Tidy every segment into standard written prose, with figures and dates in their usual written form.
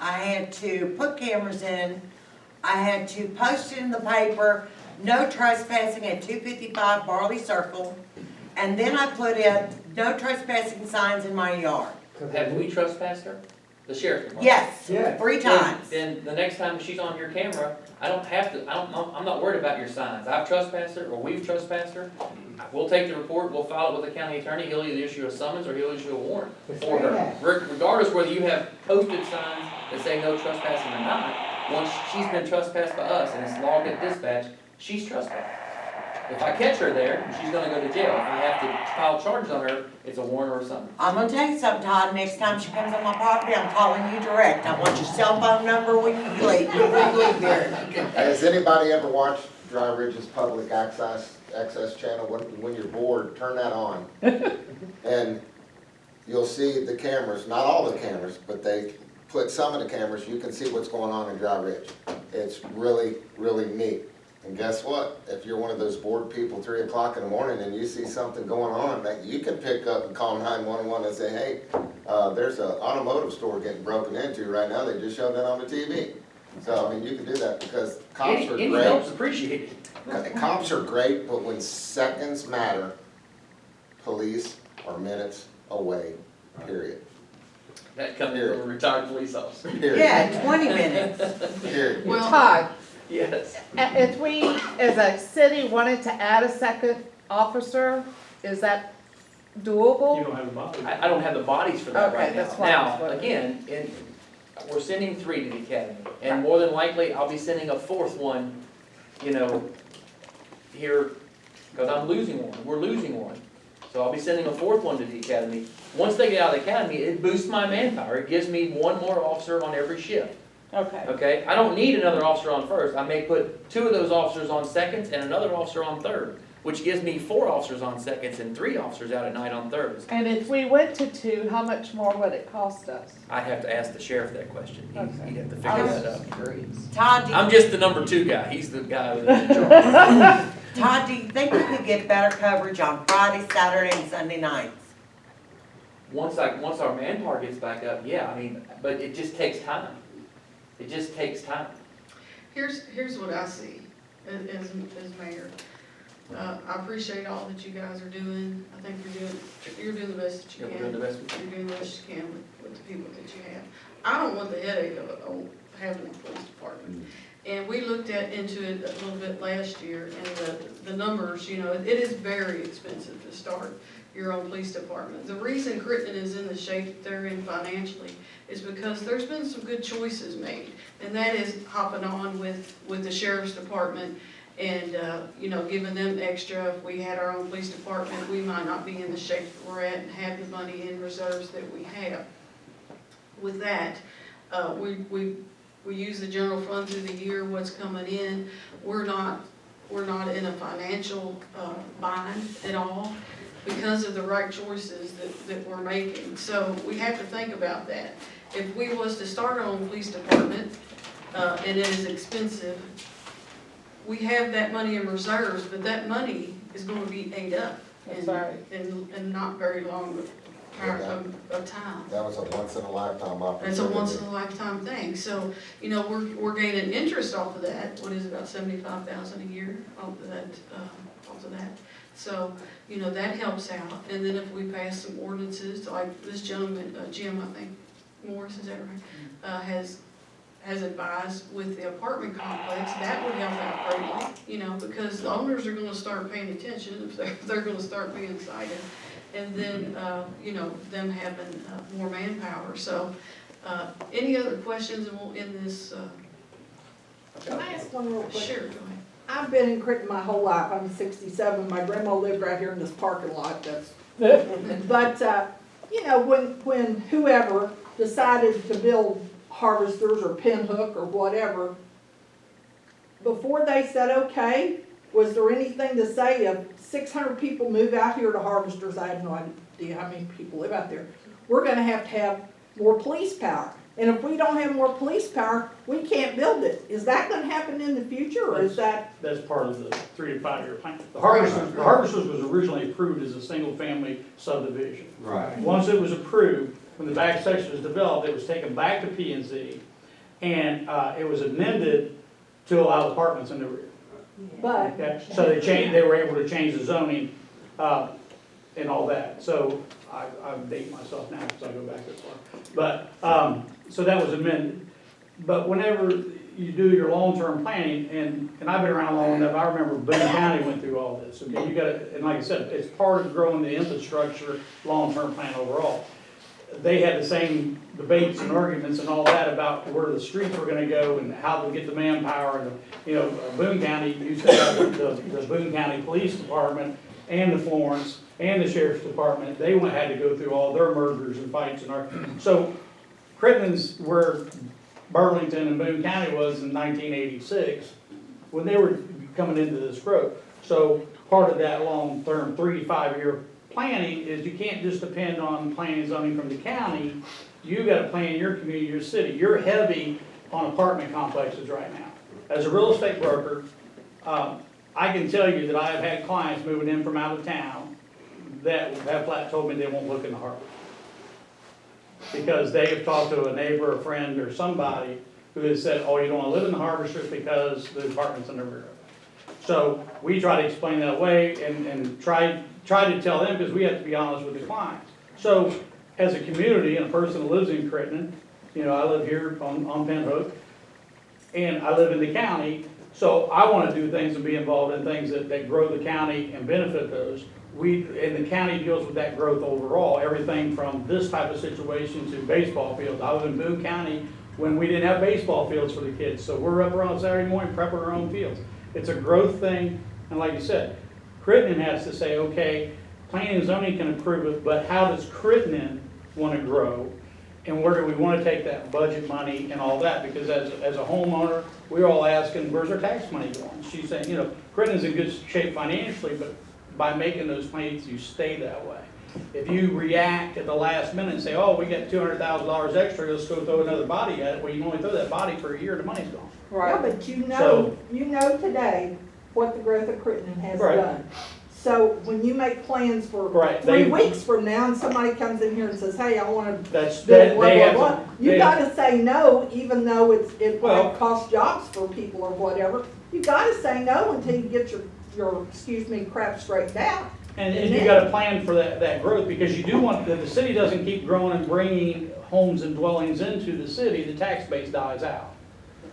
I had to put cameras in, I had to post it in the paper, no trespassing at 255 Barley Circle, and then I put in no trespassing signs in my yard. Have we trespassed her? The sheriff's department? Yes, Yeah. 3 times. Then the next time she's on your camera, I don't have to, I'm not worried about your signs. I've trespassed her, or we've trespassed her. We'll take the report, we'll file it with the county attorney, he'll either issue a summons or he'll issue a warrant for her. Regardless whether you have posted signs that say no trespassing or not, once she's been trespassed by us and it's logged at dispatch, she's trespassed. If I catch her there, she's gonna go to jail. If I have to file charges on her, it's a warrant or something. I'm gonna tell you something, Todd, next time she comes on my property, I'm calling you direct. I want your cell phone number when you leave here. Has anybody ever watched Dry Ridge's public access channel? When you're bored, turn that on. And you'll see the cameras, not all the cameras, but they put some of the cameras, you can see what's going on in Dry Ridge. It's really, really neat. And guess what? If you're one of those bored people, 3 o'clock in the morning, and you see something going on, that you can pick up and call 911 and say, hey, there's an automotive store getting broken into right now. They just showed that on the TV. So, I mean, you can do that because cops are Any great. help's appreciated. Cops are great, but when seconds matter, police are minutes away, period. That comes from a retired police officer. Period. Yeah, 20 minutes. Period. Well, Todd, Yes. if we, as a city, wanted to add a second officer, is that doable? You don't have a body. I don't have the bodies for that Okay, right that's now. what I was Now, wondering. again, we're sending 3 to the academy, and more than likely, I'll be sending a 4th one, here, because I'm losing one, we're losing one. So I'll be sending a 4th one to the academy. Once they get out of the academy, it boosts my manpower, it gives me 1 more officer on every shift, Okay, okay? I don't need another officer on first, I may put 2 of those officers on seconds and another officer on third, which gives me 4 officers on seconds and 3 officers out at night on thirds. and if we went to 2, how much more would it cost us? I'd have to ask the sheriff that question. Okay. He'd have to figure that out. Todd, I'm just the number 2 guy. He's the guy that's in charge. Todd, do you think we could get better coverage on Friday, Saturday, and Sunday nights? Once our manpower gets back up, yeah, I mean, but it just takes time. It just takes time. here's what I see as mayor. I appreciate all that you guys are doing. I think you're doing the best that you Yeah, we're can. doing the best we can. You're doing the best you can with the people that you have. I don't want the headache of having a police department. And we looked into it a little bit last year, and the numbers, it is very expensive to start your own police department. The reason Crittenden is in the shape that they're in financially is because there's been some good choices made, and that is hopping on with the sheriff's department and, giving them extra. If we had our own police department, we might not be in the shape that we're at and have the money in reserves that we have. With that, we use the general fund through the year, what's coming in. We're not in a financial bind at all because of the right choices that we're making. So we have to think about that. If we was to start our own police department, and it is expensive, we have that money in reserves, but that money is gonna be ate up That's right. in not very long of time. That was a once-in-a-lifetime opportunity. It's a once-in-a-lifetime thing, so, we're gaining interest off of that. What is it, about $75,000 a year off of that? So, that helps out. And then if we pass some ordinances, like this gentleman, Jim, I think, Morris, is that right? Has advised with the apartment complex, that would help out greatly, because the owners are gonna start paying attention if they're gonna start being cited. And then, them having more manpower. So, any other questions, and we'll end this, Can I ask one real quick? sure, go ahead. I've been in Crittenden my whole life. I'm 67. My grandma lived right here in this parking lot. But, when whoever decided to build harvesters or pinhook or whatever, before they said okay, was there anything to say if 600 people move out here to harvesters? I have no idea how many people live out there. We're gonna have more police power. And if we don't have more police power, we can't build it. Is that gonna happen in the future, or is that? That's part of the 3 to 5 year plan. The Harvesters was originally approved as a single-family subdivision. Right. Once it was approved, when the back section was developed, it was taken back to P&Z, And, it was amended to allow apartments in the rear. But, Okay, so they were able to change the zoning, and all that. So I'm dating myself now because I go back this far. But, so that was amended. But whenever you do your long-term planning, and I've been around long enough, I remember Boone County went through all this. Okay, you gotta, and like I said, it's part of growing the infrastructure, long-term plan overall. They had the same debates and arguments and all that about where the streets were gonna go and how to get the manpower. And, you know, Boone County used to have the Boone County Police Department and the Florence and the Sheriff's Department. They had to go through all their mergers and fights and so Crittenden's where Burlington and Boone County was in 1986 when they were coming into this growth. So part of that long-term 3 to 5 year planning is you can't just depend on planning and zoning from the county. You gotta plan your community, your city. You're heavy on apartment complexes right now. As a real estate broker, I can tell you that I have had clients moving in from out of town that have flat told me they won't look in the harbor. Because they have talked to a neighbor, a friend, or somebody who has said, oh, you don't wanna live in the harbor strip because the apartment's in the rear of it. So we try to explain that away and try to tell them, because we have to be honest with the clients. So as a community and a person that lives in Crittenden, you know, I live here on Pinhook, and I live in the county, so I wanna do things and be involved in things that grow the county and benefit those. And the county deals with that growth overall, everything from this type of situation to baseball fields. I was in Boone County when we didn't have baseball fields for the kids, so we're up around Saturday morning prepping our own fields. It's a growth thing, and like you said, Crittenden has to say, okay, planning and zoning can approve it, but how does Crittenden wanna grow? And where do we wanna take that budget money and all that? Because as a homeowner, we're all asking, where's our tax money going? She's saying, you know, Crittenden's in good shape financially, but by making those plans, you stay that way. If you react at the last minute and say, oh, we got $200,000 extra, let's go throw another body at it, well, you can only throw that body for a year, the money's gone. yeah, but you So- know today what the growth of Crittenden has Right. done. So when you make plans for Right, 3 they- weeks from now and somebody comes in here and says, hey, I wanna That's, build they blah, have, blah, blah, you they- gotta say no, even though it Well- might cost jobs for people or whatever. You gotta say no until you get your excuse me, crap straightened out. and you gotta plan for that growth, because you do want, the city doesn't keep growing and bringing homes and dwellings into the city, the tax base dies out.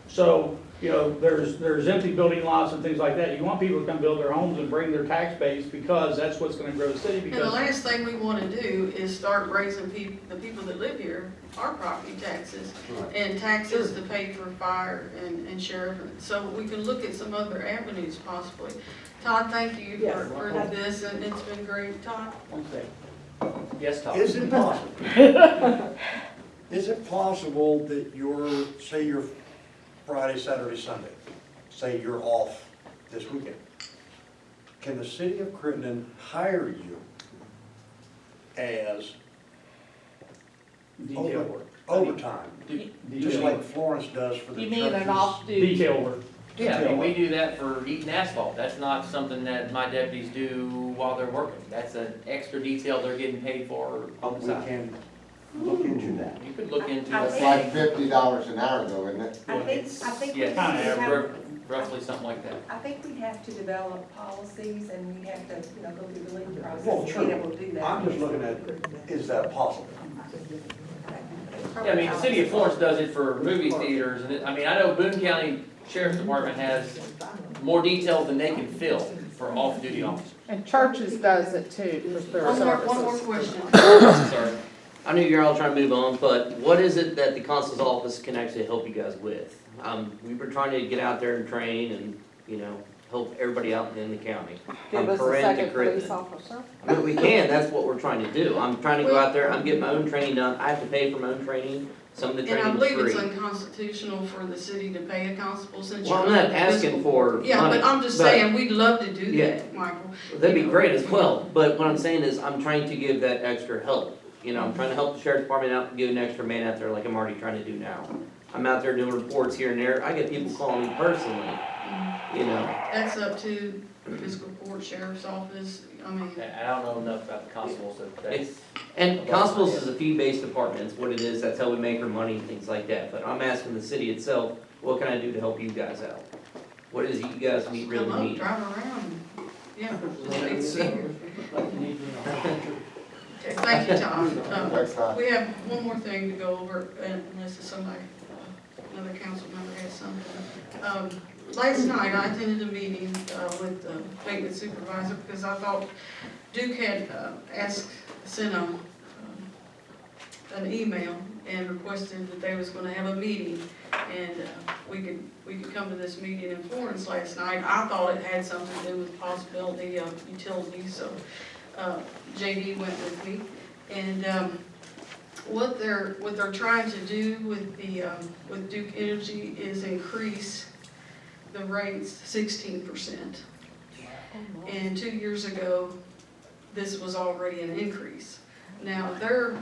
So, you know, there's empty building lots and things like that. You want people to come build their homes and bring their tax base, because that's what's gonna grow the city, And the because, last thing we wanna do is start raising the people that live here, our property taxes, and taxes to pay for fire and sheriff, so we can look at some other avenues possibly. Todd, thank you Yes. for this, and it's been great. Todd? One second. Yes, Todd? Is it possible? Is it possible that say you're Friday, Saturday, Sunday, say you're off this weekend? Can the city of Crittenden hire you as detail work. overtime, just Detail like work. Florence does for the You churches? mean an off-duty? Detail work. Yeah, I mean, we do that for eating asphalt. That's not something that my deputies do while they're working. That's an extra detail they're getting paid for on the We side. can look into that. You could look into It's a, like $50 an hour though, isn't it? I think we yeah, have, roughly something like that. I think we have to develop policies and we have to, you know, go through the legal process Well, to true. be able to do that. I'm just looking at, is that possible? Yeah, I mean, the city of Florence does it for movie theaters, and I mean, I know Boone County Sheriff's Department has more details than they can fill for off-duty officers. And churches does it too, with their One more services. question. Sorry. I know you're all trying to move on, but what is it that the consul's office can actually help you guys with? We've been trying to get out there and train and, you know, help everybody out in the county. Give us a Crittenden to second police Crittenden. officer. I mean, we can, that's what we're trying to do. I'm trying to go out there, I'm getting my own training done. I have to pay for my own training. Some of the And I training's believe it's free. unconstitutional for the city to pay a constable since Well, you're. I'm not asking for money. Yeah, but I'm just saying, we'd love to do Yeah. that, Michael. That'd be great as well, but what I'm saying is, I'm trying to give that extra help. You know, I'm trying to help the sheriff's department out, give an extra man out there like I'm already trying to do now. I'm out there doing reports here and there, I get people calling me personally, you know. That's up to fiscal court Court Sheriff's Office, I mean, And I don't know enough about the constables, so that's. And constables is a fee-based department, it's what it is, that's how we make our money and things like that. But I'm asking the city itself, what can I do to help you guys out? What is it you guys need, come really up, need? drive around, yeah, just need to see you. Okay, thank you, Tom. Next time. We have one more thing to go over, unless somebody, another council member has something. Last night, I attended a meeting with the maintenance supervisor because I thought Duke had sent an email and requested that they was gonna have a meeting, and we could come to this meeting in Florence last night. I thought it had something to do with the possibility of utilities, so JD went with me. And what they're trying to do with with Duke Energy is increase the rates 16%. And 2 years ago, this was already an increase. Now, their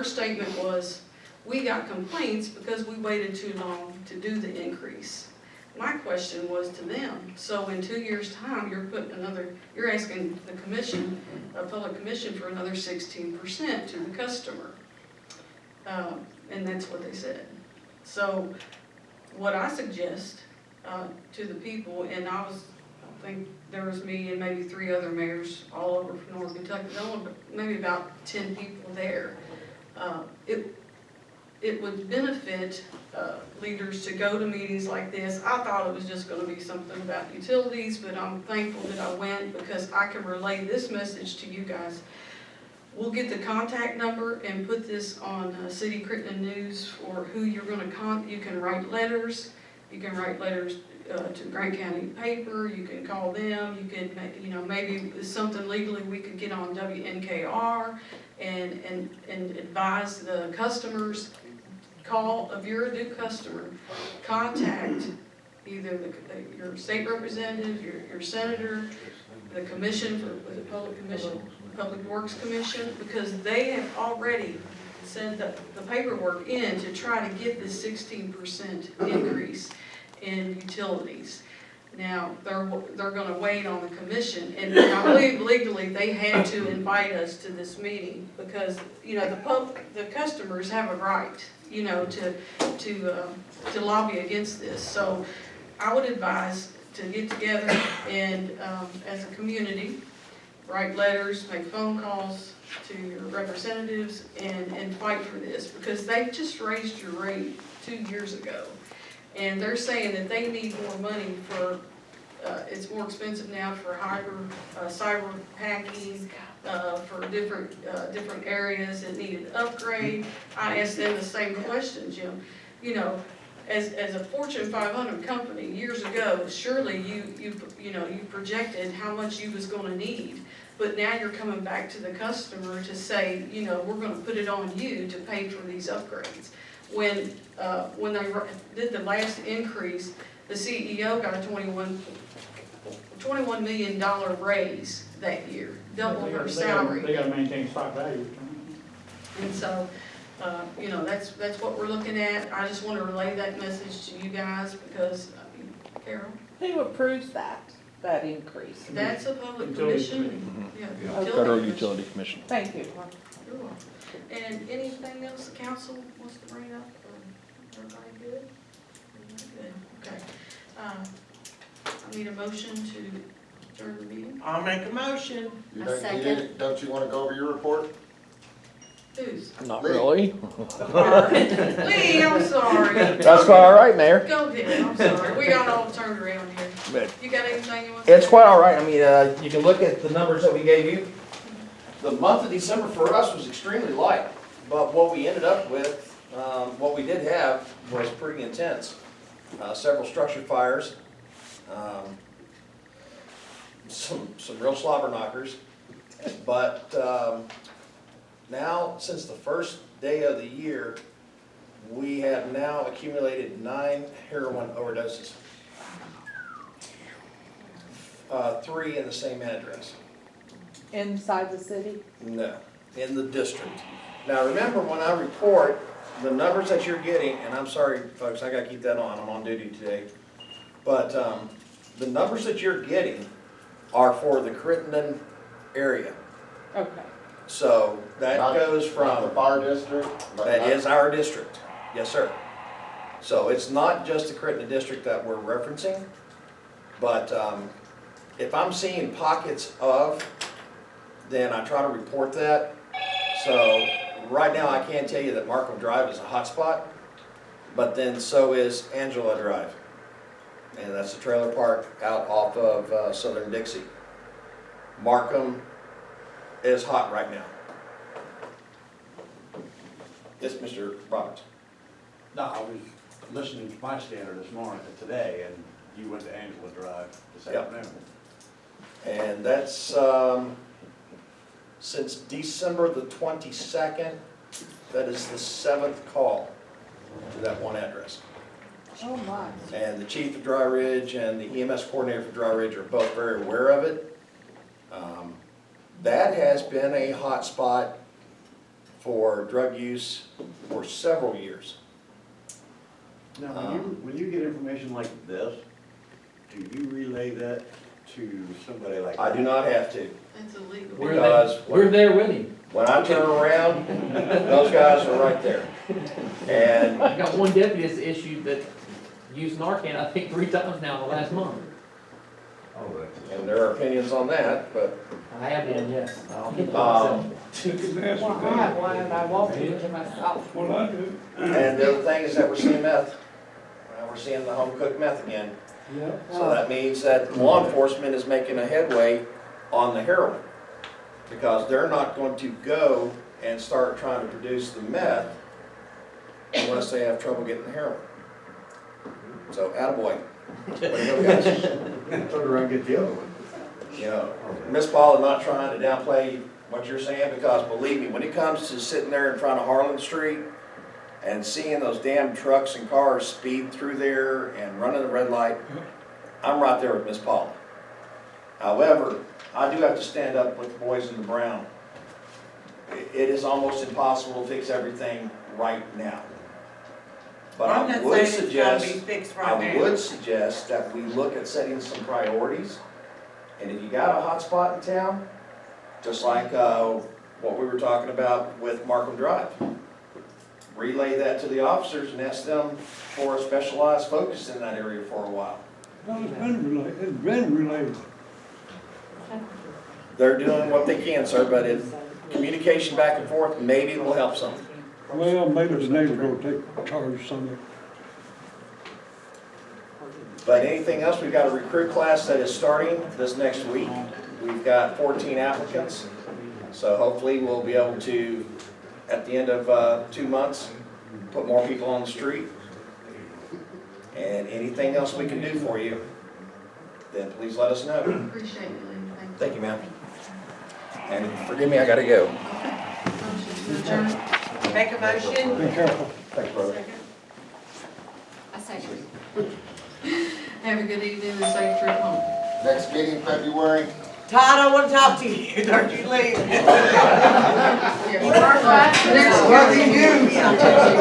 statement was, we got complaints because we waited too long to do the increase. My question was to them, so in 2 years' time, you're asking the commission, a public commission, for another 16% to the customer. And that's what they said. So what I suggest to the people, and I think there was me and maybe 3 other mayors all over from North Kentucky, maybe about 10 people there. It would benefit leaders to go to meetings like this. I thought it was just gonna be something about utilities, but I'm thankful that I went because I can relay this message to you guys. We'll get the contact number and put this on City Crittenden News for who you're gonna you can write letters. You can write letters to Grant County paper, you can call them, you could, maybe it's something legally we could get on WNKR and advise the customers. If you're a new customer, contact either your state representative, your senator, the commission, was it Public Works Commission, because they have already sent the paperwork in to try to get this 16% increase in utilities. Now, they're gonna wait on the commission, and I believe legally they had to invite us to this meeting because, the customers have a right, to lobby against this. So I would advise to get together and, as a community, write letters, make phone calls to your representatives and fight for this, because they just raised your rate 2 years ago. And they're saying that they need more money for, it's more expensive now for cyber hacking, for different areas that need an upgrade. I asked them the same question, Jim. As a Fortune 500 company years ago, surely you projected how much you was gonna need. But now you're coming back to the customer to say, we're gonna put it on you to pay for these upgrades. When they did the last increase, the CEO got a $21 million raise that year, double her salary. They gotta maintain stock value. And so, that's what we're looking at. I just want to relay that message to you guys because, Carol, Who approves that increase? that's a public Utility commission. Yeah, Federal commission. Utility Commission. Thank you. You're welcome. And anything else the council wants to bring up? Or everybody good? Everybody good, okay. I need a motion to adjourn the meeting. I'll make a motion. Don't you wanna go over your report? Who's? Not Lee. really. Lee, I'm sorry. That's quite all right, Mayor. Go ahead, I'm sorry. We got all turned around here. But You got anything you want to say? It's quite all right. I mean, you can look at the numbers that we gave you. The month of December for us was extremely light, but what we ended up with, what we did have was pretty intense. Several structure fires, some real slobber knockers, but now, since the first day of the year, we have now accumulated 9 heroin overdoses. 3 in the same address. Inside the city? No, in the district. Now, remember, when I report the numbers that you're getting, and I'm sorry, folks, I gotta keep that on, I'm on duty today. But the numbers that you're getting are for the Crittenden area. Okay. So that Not- goes From the from, fire district, but that not- is our district, yes, sir. So it's not just the Crittenden district that we're referencing, but if I'm seeing pockets of, then I try to report that. So right now, I can tell you that Markham Drive is a hotspot, but then so is Angela Drive. And that's a trailer park out off of Southern Dixie. Markham is hot right now. Yes, Mr. Roberts. No, I was listening to my standard this morning, today, and you went to Angela Drive this Yep. afternoon. And that's, since December the 22nd, that is the 7th call to that one address. Oh, my. And the chief of Dry Ridge and the EMS coordinator for Dry Ridge are both very aware of it. That has been a hot spot for drug use for several years. Now, when you get information like this, do you relay that to somebody like? I do not have to, It's illegal. because We're there with him. when I turn around, those guys are right there. And I got one deputy that's issued that used Narcan, I think 3 times now in the last month. and there are opinions on that, but, I have been, yes. I'll keep it myself. Well, I have one and I won't keep it to myself. and the other thing is that we're seeing meth. We're seeing the home cooked meth again. So that means that law enforcement is making a headway on the heroin, because they're not going to go and start trying to produce the meth unless they have trouble getting the heroin. So, attaboy. Way to go, guys. Turn around and get the other one. You know, Ms. Paul, I'm not trying to downplay what you're saying, because believe me, when it comes to sitting there in front of Harlan Street and seeing those damn trucks and cars speed through there and running the red light, I'm right there with Ms. Paul. However, I do have to stand up with the boys in the brown. It is almost impossible to fix everything right now. But I'm I not would saying it's gotta be suggest, fixed I right now. would suggest that we look at setting some priorities. And if you got a hot spot in town, just like what we were talking about with Markham Drive, relay that to the officers and ask them for a specialized focus in that area for a while. It's been related. They're doing what they can, sir, but if communication back and forth, maybe it will help some. Well, maybe the neighbor will take charge of some of it. But anything else, we've got a recruit class that is starting this next week. We've got 14 applicants, so hopefully we'll be able to, at the end of 2 months, put more people on the street. And anything else we can do for you, then please let us know. Appreciate it, Lee. Thank you, ma'am. And forgive me, I gotta go. Motion to adjourn. Make a motion. Be careful. Thanks, brother. Second. I second. Have a good evening and safe trip home. Next meeting, February. Todd, I wanna talk to you, don't you leave. Next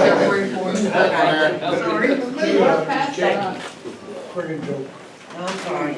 February 4th. Okay. Sorry. Pretty joke. I'm sorry.